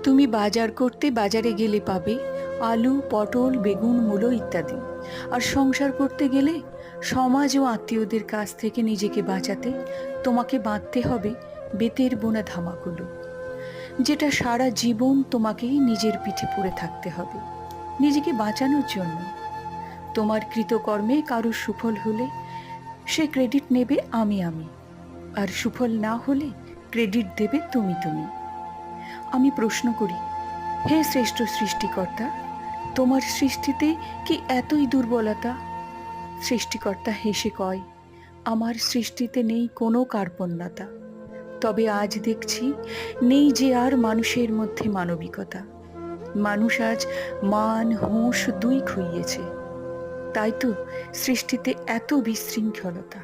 তুমি বাজার করতে বাজারে গেলে পাবে আলু, পটল, বেগুন, মূলো ইত্যাদি। আর সংসার করতে গেলে সমাজ ও আত্মীয়দের কাছ থেকে নিজেকে বাঁচাতে তোমাকে বাঁধতে হবে বেতের বোনা ধামাগুলো, যেটা সারা জীবন তোমাকেই নিজের পিঠে পড়ে থাকতে হবে নিজেকে বাঁচানোর জন্য। তোমার কৃতকর্মে কারুর সুফল হলে সে ক্রেডিট নেবে আমি, আর সুফল না হলে ক্রেডিট দেবে তুমি। আমি প্রশ্ন করি, হে শ্রেষ্ঠ সৃষ্টিকর্তা, তোমার সৃষ্টিতে কি এতই দুর্বলতা? সৃষ্টিকর্তা হেসে কয়, আমার সৃষ্টিতে নেই কোনো কার্পণ্যতা। তবে আজ দেখছি নেই যে আর মানুষের মধ্যে মানবিকতা। মানুষ আজ মান হুঁশ দুই খুইয়েছে, তাই তো সৃষ্টিতে এত বিশৃঙ্খলতা।